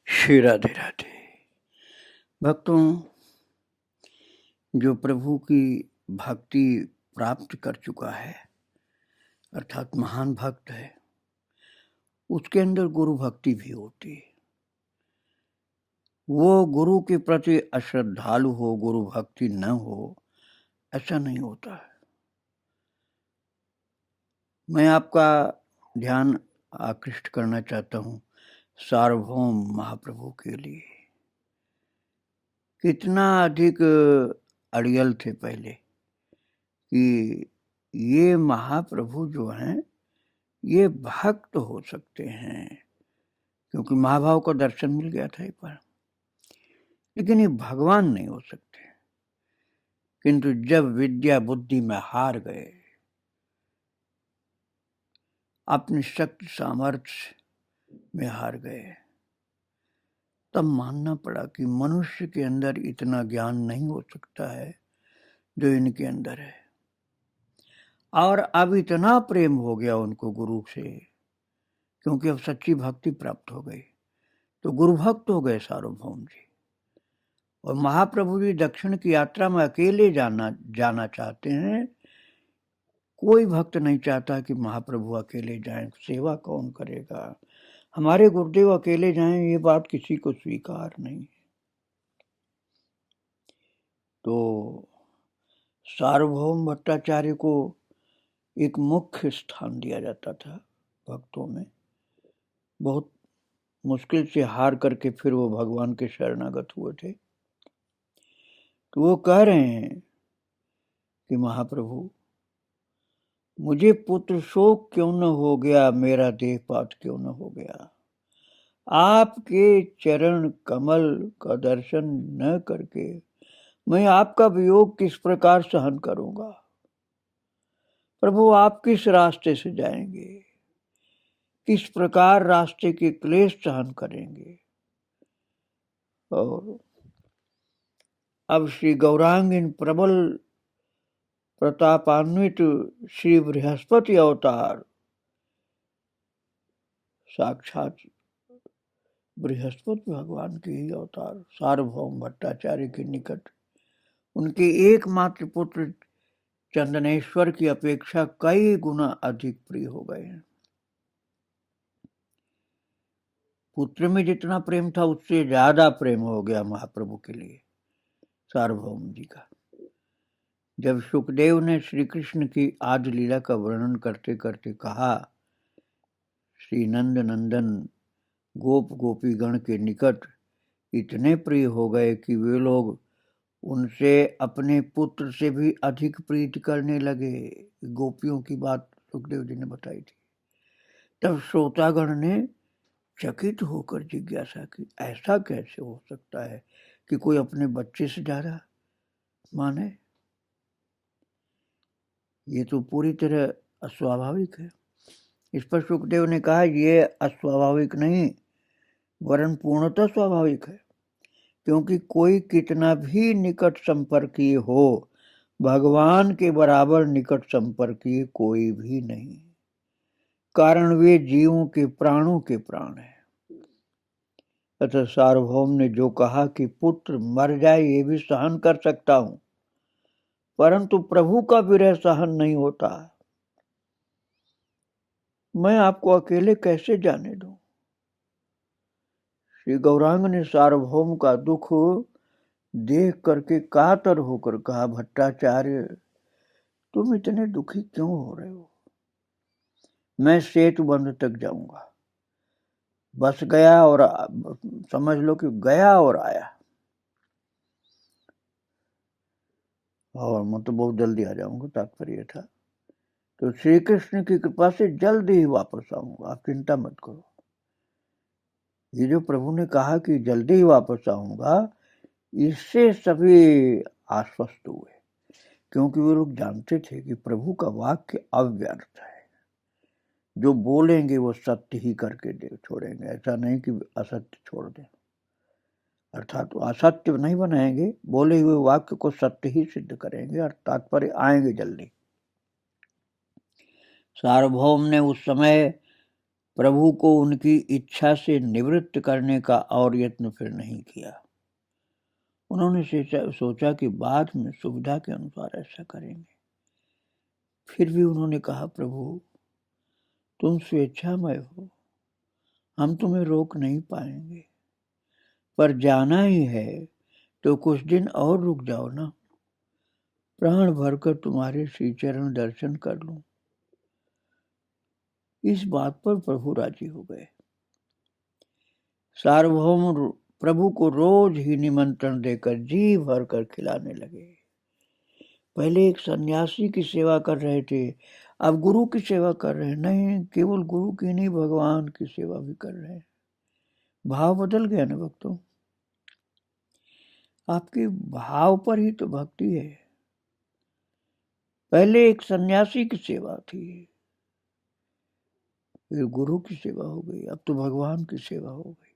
श्री राधे राधे। भक्तों, जो प्रभु की भक्ति प्राप्त कर चुका है अर्थात महान भक्त है, उसके अंदर गुरु भक्ति भी होती है। वो गुरु के प्रति अश्रद्धालु हो, गुरु भक्ति न हो, ऐसा नहीं होता है। मैं आपका ध्यान आकृष्ट करना चाहता हूँ सार्वभौम महाप्रभु के लिए। कितना अधिक अड़ियल थे पहले कि ये महाप्रभु जो हैं ये भक्त हो सकते हैं, क्योंकि महाभाव का दर्शन मिल गया था एक बार, लेकिन ये भगवान नहीं हो सकते। किंतु जब विद्या बुद्धि में हार गए, अपनी शक्ति सामर्थ्य में हार गए, तब मानना पड़ा कि मनुष्य के अंदर इतना ज्ञान नहीं हो सकता है जो इनके अंदर है। और अब इतना प्रेम हो गया उनको गुरु से, क्योंकि अब सच्ची भक्ति प्राप्त हो गई, तो गुरु भक्त हो गए सार्वभौम जी। और महाप्रभु जी दक्षिण की यात्रा में अकेले जाना चाहते हैं। कोई भक्त नहीं चाहता कि महाप्रभु अकेले जाएं, सेवा कौन करेगा, हमारे गुरुदेव अकेले जाएं, ये बात किसी को स्वीकार नहीं। तो सार्वभौम भट्टाचार्य को एक मुख्य स्थान दिया जाता था भक्तों में। बहुत मुश्किल से हार करके फिर वो भगवान के शरणागत हुए थे। तो वो कह रहे हैं कि महाप्रभु, मुझे पुत्र शोक क्यों न हो गया, मेरा देहपात क्यों न हो गया, आपके चरण कमल का दर्शन न करके मैं आपका वियोग किस प्रकार सहन करूंगा। प्रभु, आप किस रास्ते से जाएंगे, किस प्रकार रास्ते के क्लेश सहन करेंगे। और अब श्री गौरांगिन प्रबल प्रतापान्वित श्री बृहस्पति अवतार, साक्षात बृहस्पति भगवान के ही अवतार सार्वभौम भट्टाचार्य के निकट उनके एकमात्र पुत्र चंदनेश्वर की अपेक्षा कई गुना अधिक प्रिय हो गए हैं। पुत्र में जितना प्रेम था उससे ज्यादा प्रेम हो गया महाप्रभु के लिए सार्वभौम जी का। जब सुखदेव ने श्री कृष्ण की आदि लीला का वर्णन करते करते कहा, श्री नंद नंदन गोप गोपी गण के निकट इतने प्रिय हो गए कि वे लोग उनसे अपने पुत्र से भी अधिक प्रीति करने लगे। गोपियों की बात सुखदेव जी ने बताई थी। तब श्रोतागण ने चकित होकर जिज्ञासा की, ऐसा कैसे हो सकता है कि कोई अपने बच्चे से ज्यादा माने? ये तो पूरी तरह अस्वाभाविक है। इस पर सुखदेव ने कहा, ये अस्वाभाविक नहीं वरन पूर्णतः स्वाभाविक है, क्योंकि कोई कितना भी निकट संपर्कीय हो, भगवान के बराबर निकट संपर्कीय कोई भी नहीं, कारण वे जीवों के प्राणों के प्राण है। अतः सार्वभौम ने जो कहा कि पुत्र मर जाए ये भी सहन कर सकता हूं, परंतु प्रभु का विरह सहन नहीं होता। मैं आपको अकेले कैसे जाने दूं? श्री गौरांग ने सार्वभौम का दुख देख करके कातर होकर कहा, भट्टाचार्य, तुम इतने दुखी क्यों हो रहे हो? मैं सेतु बंध तक जाऊंगा, बस गया और समझ लो कि गया और आया, और मैं तो बहुत जल्दी आ जाऊंगा, तात्पर्य था। तो श्री कृष्ण की कृपा से जल्द ही वापस आऊंगा, आप चिंता मत करो। ये जो प्रभु ने कहा कि जल्दी ही वापस आऊंगा, इससे सभी आश्वस्त हुए, क्योंकि वो लोग जानते थे कि प्रभु का वाक्य अव्यर्थ है। जो बोलेंगे वो सत्य ही करके छोड़ेंगे, ऐसा नहीं कि असत्य छोड़ दें। अर्थात तो असत्य नहीं बनाएंगे, बोले हुए वाक्य को सत्य ही सिद्ध करेंगे, और तात्पर्य आएंगे जल्दी। सार्वभौम ने उस समय प्रभु को उनकी इच्छा से निवृत्त करने का और यत्न फिर नहीं किया। उन्होंने सोचा कि बाद में सुविधा के अनुसार ऐसा करेंगे। फिर भी उन्होंने कहा, प्रभु तुम स्वेच्छामय हो, हम तुम्हें रोक नहीं पाएंगे, पर जाना ही है तो कुछ दिन और रुक जाओ ना, प्राण भरकर तुम्हारे श्री चरण दर्शन कर लूं। इस बात पर प्रभु राजी हो गए। सार्वभौम प्रभु को रोज ही निमंत्रण देकर जी भर कर खिलाने लगे। पहले एक सन्यासी की सेवा कर रहे थे, अब गुरु की सेवा कर रहे हैं। नहीं, केवल गुरु की नहीं, भगवान की सेवा भी कर रहे हैं। भाव बदल गया ना भक्तों। आपके भाव पर ही तो भक्ति है। पहले एक सन्यासी की सेवा थी, फिर गुरु की सेवा हो गई, अब तो भगवान की सेवा हो गई।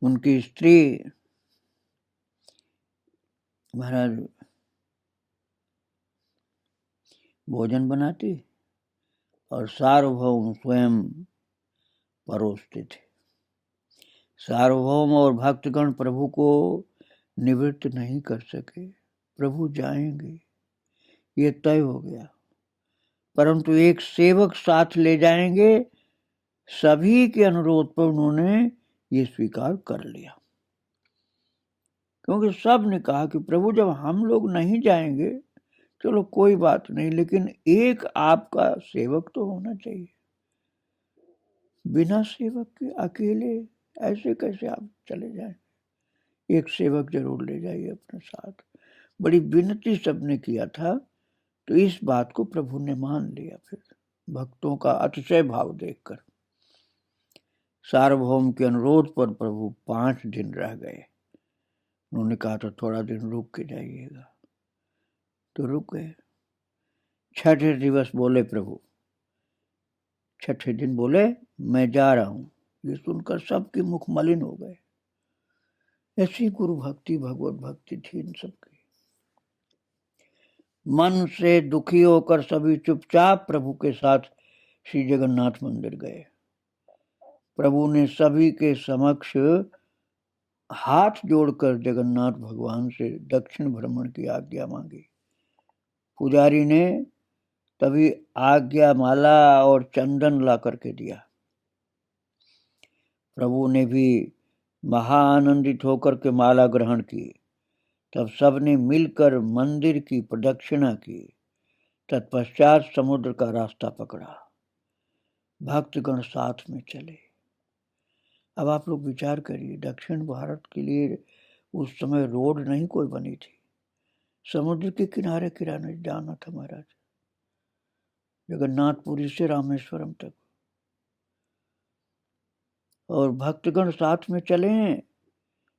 उनकी स्त्री महाराज भोजन बनाती और सार्वभौम स्वयं परोसते थे। सार्वभौम और भक्तगण प्रभु को निवृत्त नहीं कर सके। प्रभु जाएंगे, ये तय हो गया, परंतु एक सेवक साथ ले जाएंगे। सभी के अनुरोध पर उन्होंने ये स्वीकार कर लिया, क्योंकि सब ने कहा कि प्रभु जब हम लोग नहीं जाएंगे चलो कोई बात नहीं, लेकिन एक आपका सेवक तो होना चाहिए। बिना सेवक के अकेले ऐसे कैसे आप चले जाएं? एक सेवक जरूर ले जाइए अपने साथ। बड़ी विनती सबने किया था, तो इस बात को प्रभु ने मान लिया। फिर भक्तों का अतिशय भाव देखकर सार्वभौम के अनुरोध पर प्रभु 5 दिन रह गए। उन्होंने कहा तो थोड़ा दिन रुक के जाइएगा, तो रुक गए। छठे दिवस बोले प्रभु, छठे दिन बोले मैं जा रहा हूं। ये सुनकर सबके मुख मलिन हो गए। ऐसी गुरु भक्ति, भगवत भक्ति थी इन सबकी। मन से दुखी होकर सभी चुपचाप प्रभु के साथ श्री जगन्नाथ मंदिर गए। प्रभु ने सभी के समक्ष हाथ जोड़कर जगन्नाथ भगवान से दक्षिण भ्रमण की आज्ञा मांगी। पुजारी ने तभी आज्ञा माला और चंदन ला करके दिया। प्रभु ने भी महाआनंदित होकर के माला ग्रहण की। तब सबने मिलकर मंदिर की प्रदक्षिणा की। तत्पश्चात समुद्र का रास्ता पकड़ा। भक्तगण साथ में चले। अब आप लोग विचार करिए, दक्षिण भारत के लिए उस समय रोड नहीं कोई बनी थी, समुद्र के किनारे किनारे जाना था महाराज, जगन्नाथपुरी से रामेश्वरम तक। और भक्तगण साथ में चले हैं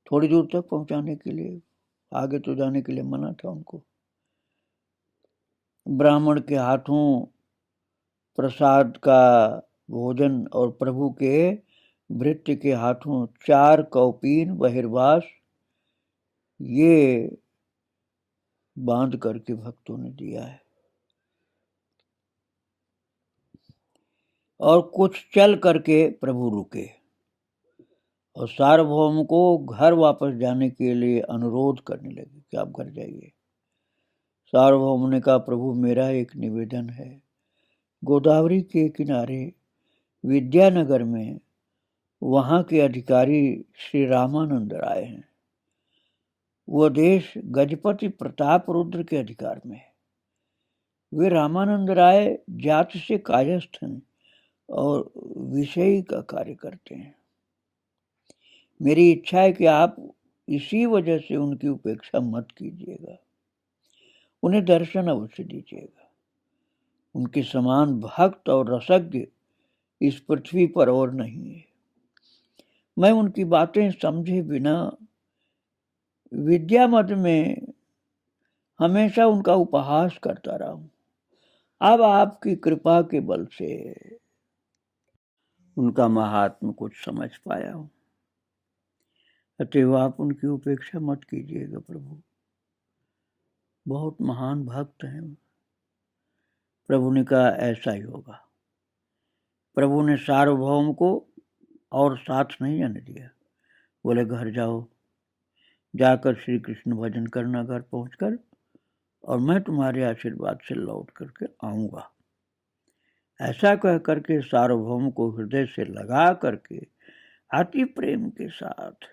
थोड़ी दूर तक पहुंचाने के लिए, आगे तो जाने के लिए मना था उनको। ब्राह्मण के हाथों प्रसाद का भोजन और प्रभु के भृत्य के हाथों 4 कौपीन बहिर्वास ये बांध करके भक्तों ने दिया है। और कुछ चल करके प्रभु रुके और सार्वभौम को घर वापस जाने के लिए अनुरोध करने लगे कि आप घर जाइए। सार्वभौम ने कहा, प्रभु मेरा एक निवेदन है। गोदावरी के किनारे विद्यानगर में वहां के अधिकारी श्री रामानंद राय हैं। वह देश गजपति प्रताप रुद्र के अधिकार में है। वे रामानंद राय जाति से कायस्थ हैं और विषयी का कार्य करते हैं। मेरी इच्छा है कि आप इसी वजह से उनकी उपेक्षा मत कीजिएगा, उन्हें दर्शन अवश्य दीजिएगा। उनके समान भक्त और रसज्ञ इस पृथ्वी पर और नहीं है। मैं उनकी बातें समझे बिना विद्या मत में हमेशा उनका उपहास करता रहा हूं। अब आपकी कृपा के बल से उनका महात्म कुछ समझ पाया हूं, अतएव आप उनकी उपेक्षा मत कीजिएगा प्रभु, बहुत महान भक्त हैं। प्रभु ने कहा ऐसा ही होगा। प्रभु ने सार्वभौम को और साथ नहीं जाने दिया। बोले घर जाओ, जाकर श्री कृष्ण भजन करना घर पहुंचकर, और मैं तुम्हारे आशीर्वाद से लौट करके आऊंगा। ऐसा कह करके सार्वभौम को हृदय से लगा करके अति प्रेम के साथ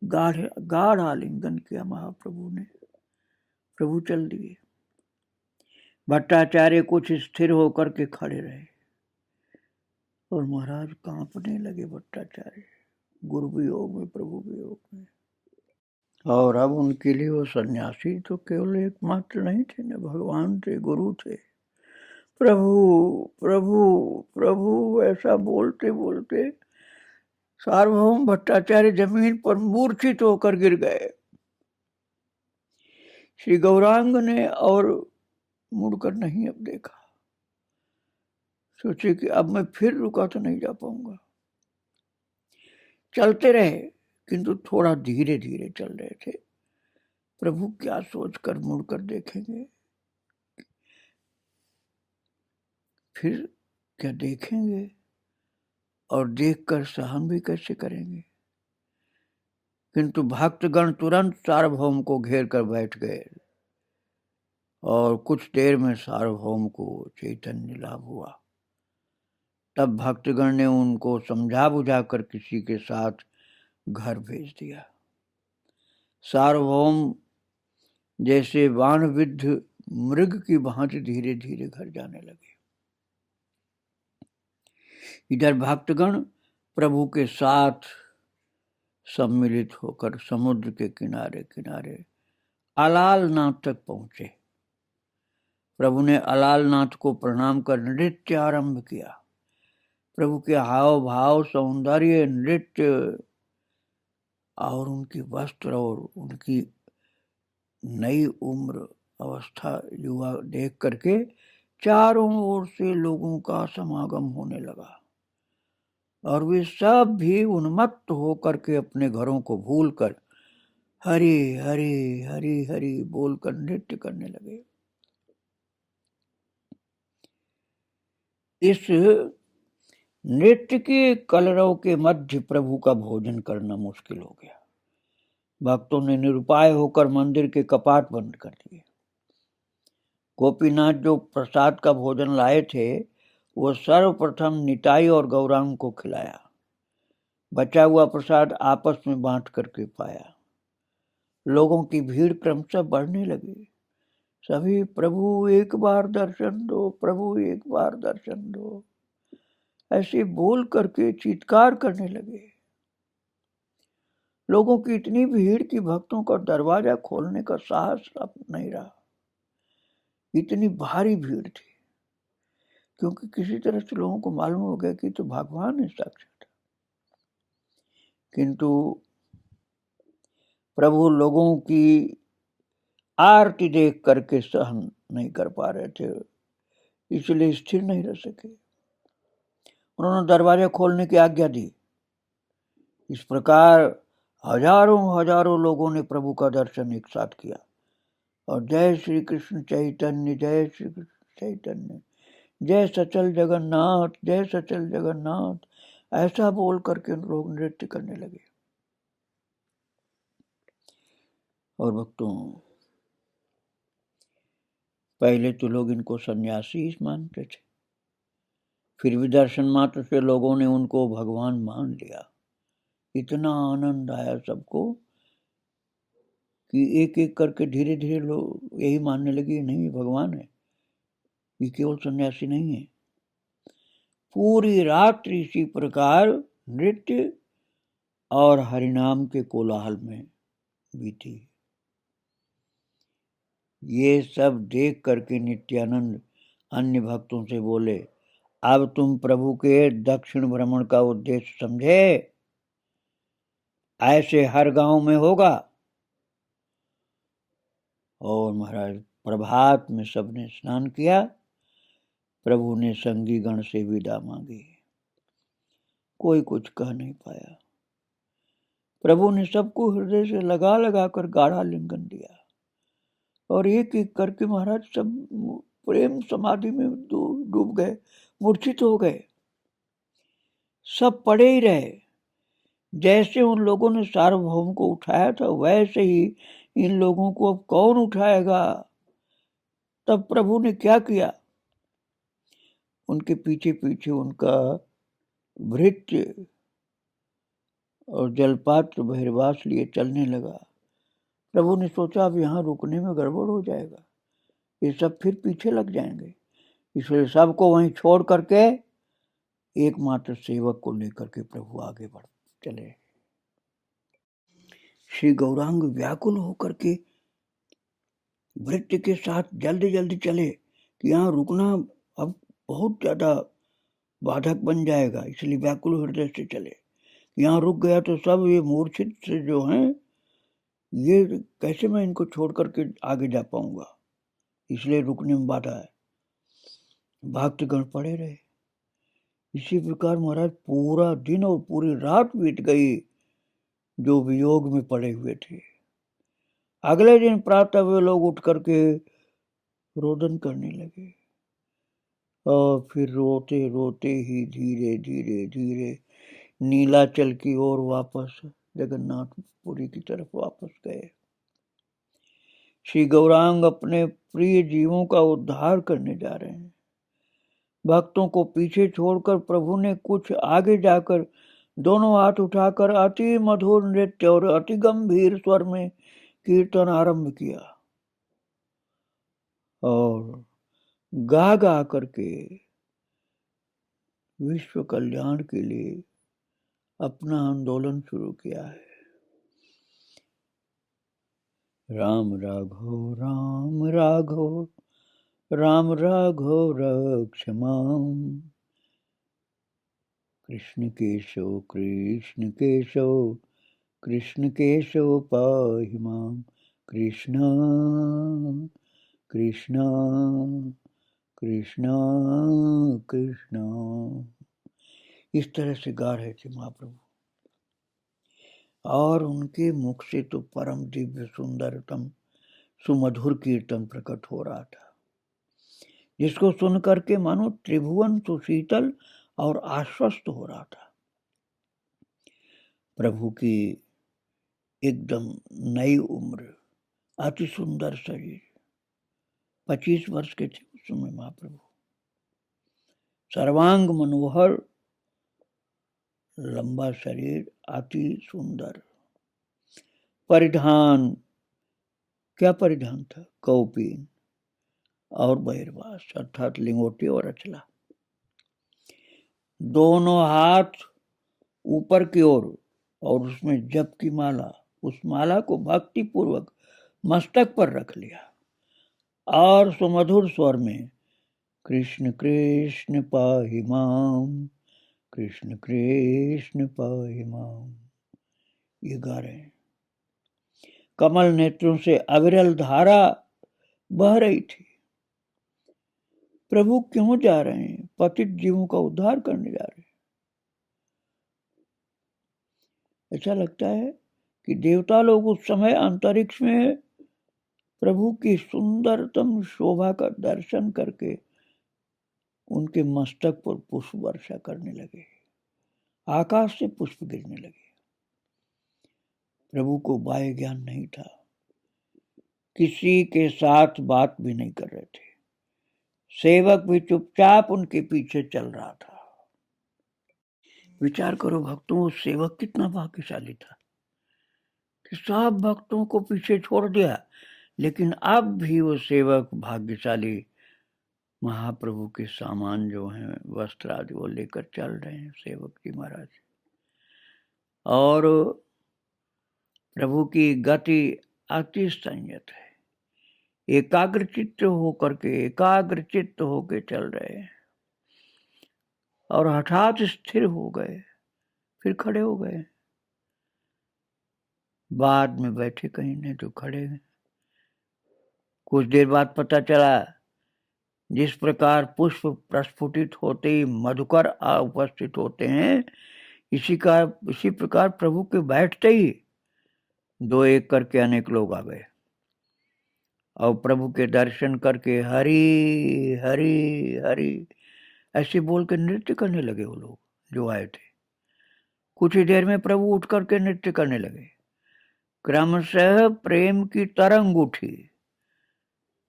गाढ़ आलिंगन किया महाप्रभु ने। प्रभु चल दिए। भट्टाचार्य कुछ स्थिर होकर के खड़े रहे और महाराज कांपने लगे भट्टाचार्य, गुरु वियोग में, प्रभु वियोग में। और अब उनके लिए वो सन्यासी तो केवल एकमात्र नहीं थे न, भगवान थे, गुरु थे। प्रभु प्रभु प्रभु ऐसा बोलते बोलते सार्वभौम भट्टाचार्य जमीन पर मूर्छित होकर गिर गए। श्री गौरांग ने और मुड़कर नहीं अब देखा। सोचे कि अब मैं फिर रुका तो नहीं जा पाऊंगा। चलते रहे, किंतु थोड़ा धीरे धीरे चल रहे थे। प्रभु क्या सोचकर मुड़कर देखेंगे, फिर क्या देखेंगे, और देखकर सहन भी कैसे करेंगे। किंतु भक्तगण तुरंत सार्वभौम को घेर कर बैठ गए और कुछ देर में सार्वभौम को चैतन्य लाभ हुआ। तब भक्तगण ने उनको समझा बुझा कर किसी के साथ घर भेज दिया। सार्वभौम जैसे बाणविद्ध मृग की भांति धीरे धीरे घर जाने लगे। इधर भक्तगण प्रभु के साथ सम्मिलित होकर समुद्र के किनारे किनारे अलालनाथ तक पहुंचे। प्रभु ने अलालनाथ को प्रणाम कर नृत्य आरंभ किया। प्रभु के हाव भाव, सौंदर्य, नृत्य और उनकी वस्त्र और उनकी नई उम्र अवस्था युवा देख करके चारों ओर से लोगों का समागम होने लगा और वे सब भी उन्मत्त होकर के अपने घरों को भूलकर हरि हरि हरि हरि बोलकर नृत्य करने लगे। इस नृत्य के कलरव के मध्य प्रभु का भोजन करना मुश्किल हो गया। भक्तों ने निरुपाय होकर मंदिर के कपाट बंद कर दिए। गोपीनाथ जो प्रसाद का भोजन लाए थे वो सर्वप्रथम निताई और गौरांग को खिलाया। बचा हुआ प्रसाद आपस में बांट करके पाया। लोगों की भीड़ क्रमशः बढ़ने लगी। सभी प्रभु एक बार दर्शन दो, प्रभु एक बार दर्शन दो, ऐसे बोल करके चीत्कार करने लगे। लोगों की इतनी भीड़ कि भक्तों का दरवाजा खोलने का साहस अब नहीं रहा। इतनी भारी भीड़ थी, क्योंकि किसी तरह से लोगों को मालूम हो गया कि तो भगवान है साक्षात। किंतु प्रभु लोगों की आरती देख करके सहन नहीं कर पा रहे थे, इसलिए स्थिर नहीं रह सके। उन्होंने दरवाजा खोलने की आज्ञा दी। इस प्रकार हजारों हजारों लोगों ने प्रभु का दर्शन एक साथ किया और जय श्री कृष्ण चैतन्य, जय श्री कृष्ण चैतन्य, जय सचल जगन्नाथ, जय सचल जगन्नाथ, ऐसा बोल करके लोग नृत्य करने लगे। और भक्तों, पहले तो लोग इनको सन्यासी ही मानते थे, फिर भी दर्शन मात्र से लोगों ने उनको भगवान मान लिया। इतना आनंद आया सबको कि एक एक करके धीरे धीरे लोग यही मानने लगे, नहीं भगवान है, ये केवल सन्यासी नहीं है। पूरी रात्रि इसी प्रकार नृत्य और हरिनाम के कोलाहल में बीती। ये सब देख करके नित्यानंद अन्य भक्तों से बोले, अब तुम प्रभु के दक्षिण भ्रमण का उद्देश्य समझे? ऐसे हर गांव में होगा। और महाराज प्रभात में सबने स्नान किया। प्रभु ने संगी गण से विदा मांगी। कोई कुछ कह नहीं पाया। प्रभु ने सबको हृदय से लगा लगा कर गाढ़ा लिंगन दिया और एक एक करके महाराज सब प्रेम समाधि में डूब गए, मूर्छित हो गए। सब पड़े ही रहे। जैसे उन लोगों ने सार्वभौम को उठाया था वैसे ही इन लोगों को अब कौन उठाएगा। तब प्रभु ने क्या किया, उनके पीछे पीछे उनका भृत्य और जलपात्र बहिर्वास लिए चलने लगा। प्रभु ने सोचा अब यहाँ रुकने में गड़बड़ हो जाएगा, ये सब फिर पीछे लग जाएंगे, इसलिए सबको वहीं छोड़ करके एकमात्र सेवक को लेकर के प्रभु आगे बढ़ चले। श्री गौरांग व्याकुल होकर के भृत्य के साथ जल्दी जल्दी चले कि यहाँ रुकना अब बहुत ज्यादा बाधक बन जाएगा, इसलिए व्याकुल हृदय से चले। यहाँ रुक गया तो सब ये मूर्छित से जो हैं, ये कैसे मैं इनको छोड़ करके आगे जा पाऊंगा, इसलिए रुकने में बाधा है। भक्तगण पड़े रहे। इसी प्रकार महाराज पूरा दिन और पूरी रात बीत गई जो वियोग में पड़े हुए थे। अगले दिन प्रातः वे लोग उठ करके रोदन करने लगे और फिर रोते रोते ही धीरे धीरे धीरे नीलाचल की ओर वापस जगन्नाथपुरी की तरफ वापस गए। श्री गौरांग अपने प्रिय जीवों का उद्धार करने जा रहे हैं। भक्तों को पीछे छोड़कर प्रभु ने कुछ आगे जाकर दोनों हाथ उठाकर अति मधुर नृत्य और अति गंभीर स्वर में कीर्तन आरंभ किया और गा गा करके विश्व कल्याण के लिए अपना आंदोलन शुरू किया है। राम राघव राम राघव राम राघव रक्ष माम, कृष्ण केशव कृष्ण केशव कृष्ण केशव पाहि माम, कृष्ण कृष्ण कृष्ण कृष्ण। इस तरह से गा रहे थे महाप्रभु और उनके मुख से तो परम दिव्य सुंदरतम सुमधुर कीर्तन प्रकट हो रहा था, जिसको सुन करके मानो त्रिभुवन सुशीतल और आश्वस्त हो रहा था। प्रभु की एकदम नई उम्र, अति सुंदर शरीर, 25 वर्ष के थे उस समय महाप्रभु। सर्वांग मनोहर लंबा शरीर, अति सुंदर। परिधान, क्या परिधान था? कौपीन और बहिर्वास अर्थात लिंगोटी और अचला। दोनों हाथ ऊपर की ओर और उसमें जप की माला, उस माला को भक्ति पूर्वक मस्तक पर रख लिया और सुमधुर स्वर में कृष्ण कृष्ण पाहि माम, कृष्ण कृष्ण पाहि माम, ये गा रहे हैं। कमल नेत्रों से अविरल धारा बह रही थी। प्रभु क्यों जा रहे हैं? पतित जीवों का उद्धार करने जा रहे हैं। ऐसा लगता है कि देवता लोग उस समय अंतरिक्ष में प्रभु की सुंदरतम शोभा का दर्शन करके उनके मस्तक पर पुष्प वर्षा करने लगे, आकाश से पुष्प गिरने लगे। प्रभु को बाह्य ज्ञान नहीं था, किसी के साथ बात भी नहीं कर रहे थे। सेवक भी चुपचाप उनके पीछे चल रहा था। विचार करो भक्तों, वो सेवक कितना भाग्यशाली था कि सब भक्तों को पीछे छोड़ दिया, लेकिन अब भी वो सेवक भाग्यशाली महाप्रभु के सामान जो हैं, वस्त्र आदि, वो लेकर चल रहे हैं सेवक जी महाराज। और प्रभु की गति अति संयत है, एकाग्रचित्त होकर चल रहे हैं और हठात स्थिर हो गए, फिर खड़े हो गए। बाद में बैठे कहीं, नहीं तो खड़े हैं। कुछ देर बाद पता चला, जिस प्रकार पुष्प प्रस्फुटित होते ही मधुकर उपस्थित होते हैं, इसी प्रकार प्रभु के बैठते ही दो एक करके अनेक लोग आ गए और प्रभु के दर्शन करके हरि हरि हरि ऐसे बोल के नृत्य करने लगे वो लोग जो आए थे। कुछ ही देर में प्रभु उठ करके नृत्य करने लगे। क्रमशः प्रेम की तरंग उठी।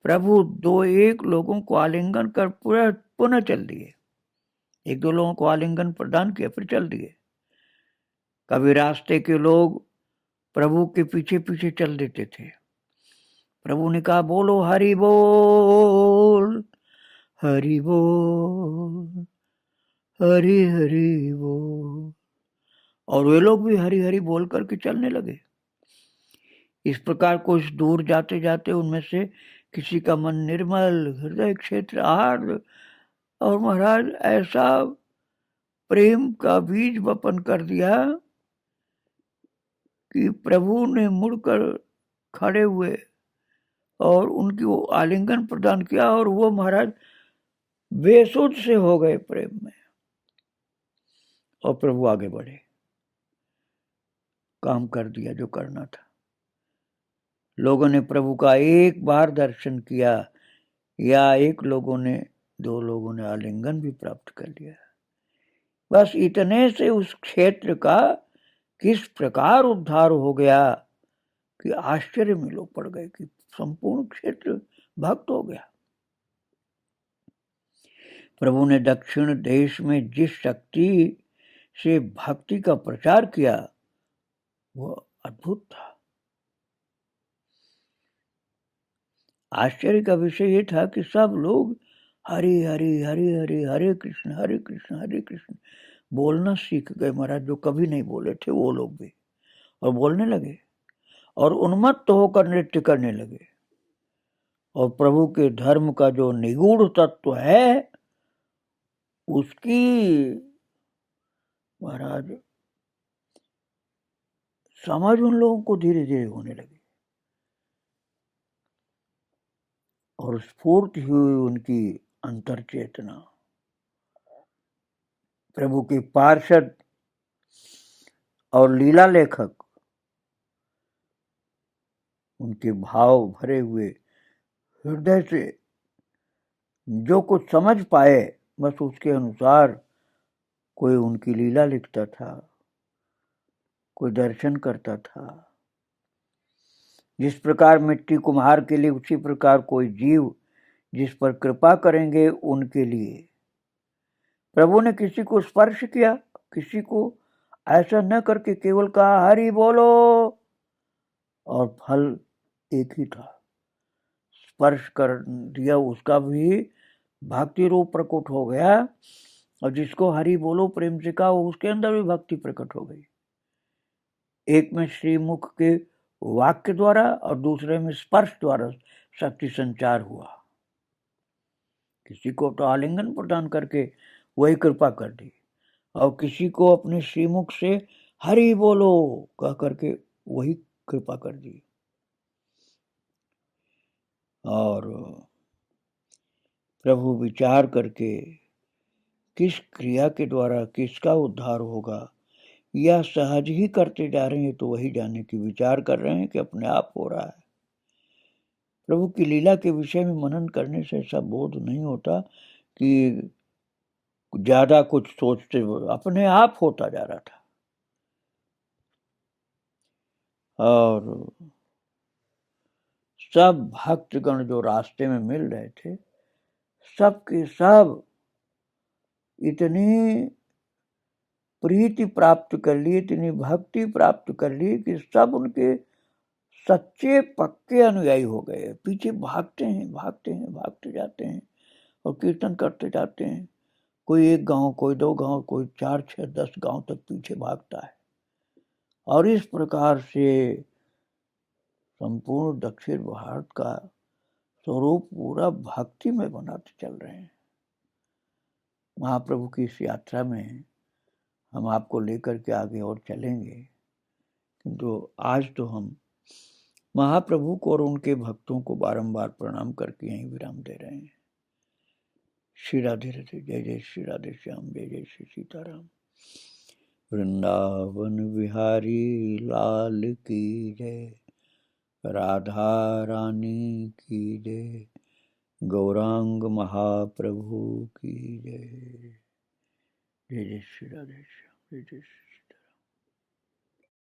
प्रभु दो एक लोगों को आलिंगन कर पुनः चल दिए। एक दो लोगों को आलिंगन प्रदान किया, फिर चल दिए। कभी रास्ते के लोग प्रभु के पीछे पीछे चल देते थे। प्रभु ने कहा, बोलो हरि बोल, हरि बोल, हरि हरि बोल। और वे लोग भी हरि हरि बोल करके चलने लगे। इस प्रकार कुछ दूर जाते जाते उनमें से किसी का मन निर्मल, हृदय क्षेत्र आर्द्र, और महाराज ऐसा प्रेम का बीज वपन कर दिया कि प्रभु ने मुड़कर खड़े हुए और उनकी वो आलिंगन प्रदान किया, और वो महाराज बेसुध से हो गए प्रेम में, और प्रभु आगे बढ़े, काम कर दिया जो करना था। लोगों ने प्रभु का एक बार दर्शन किया, या एक लोगों ने, दो लोगों ने आलिंगन भी प्राप्त कर लिया। बस इतने से उस क्षेत्र का किस प्रकार उद्धार हो गया कि आश्चर्य में लोग पड़ गए कि संपूर्ण क्षेत्र भक्त हो गया। प्रभु ने दक्षिण देश में जिस शक्ति से भक्ति का प्रचार किया वो अद्भुत था। आश्चर्य का विषय ये था कि सब लोग हरि हरि हरि हरि, हरे कृष्ण हरे कृष्ण हरे कृष्ण बोलना सीख गए। महाराज जो कभी नहीं बोले थे वो लोग भी, और बोलने लगे और उन्मत्त होकर नृत्य करने लगे। और प्रभु के धर्म का जो निगूढ़ तत्व है उसकी महाराज समझ उन लोगों को धीरे धीरे होने लगी, और स्फूर्त हुई उनकी अंतर चेतना। प्रभु के पार्षद और लीला लेखक उनके भाव भरे हुए हृदय से जो कुछ समझ पाए बस उसके अनुसार कोई उनकी लीला लिखता था, कोई दर्शन करता था। जिस प्रकार मिट्टी कुम्हार के लिए, उसी प्रकार कोई जीव जिस पर कृपा करेंगे उनके लिए। प्रभु ने किसी को स्पर्श किया, किसी को ऐसा न करके केवल कहा हरि बोलो, और फल एक ही था। स्पर्श कर दिया उसका भी भक्ति रूप प्रकट हो गया, और जिसको हरि बोलो प्रेम से कहा उसके अंदर भी भक्ति प्रकट हो गई। एक में श्रीमुख के वाक्य द्वारा और दूसरे में स्पर्श द्वारा शक्ति संचार हुआ। किसी को तो आलिंगन प्रदान करके वही कृपा कर दी, और किसी को अपने श्रीमुख से हरि बोलो कह करके वही कृपा कर दी। और प्रभु विचार करके किस क्रिया के द्वारा किसका उद्धार होगा या सहज ही करते जा रहे हैं तो वही जाने की विचार कर रहे हैं कि अपने आप हो रहा है। प्रभु की लीला के विषय में मनन करने से ऐसा बोध नहीं होता कि ज्यादा कुछ सोचते हुए, अपने आप होता जा रहा था। और सब भक्तगण जो रास्ते में मिल रहे थे सब के सब इतनी प्रीति प्राप्त कर ली, इतनी भक्ति प्राप्त कर ली कि सब उनके सच्चे पक्के अनुयायी हो गए। पीछे भागते हैं भागते हैं भागते जाते हैं और कीर्तन करते जाते हैं। कोई एक गांव, कोई दो गांव, कोई 4, 6, 10 गांव तक पीछे भागता है। और इस प्रकार से संपूर्ण दक्षिण भारत का स्वरूप पूरा भक्ति में बनाते चल रहे हैं। महाप्रभु की इस यात्रा में हम आपको लेकर के आगे और चलेंगे, किंतु आज तो हम महाप्रभु को और उनके भक्तों को बारंबार प्रणाम करके यहीं विराम दे रहे हैं। श्री राधे राधे, जय जय श्री राधे श्याम, जय जय श्री सीताराम। वृंदावन बिहारी लाल की जय, राधा रानी की जय, गौरांग महाप्रभु की जय। जय जय श्री राधे श्याम, जय जय श्री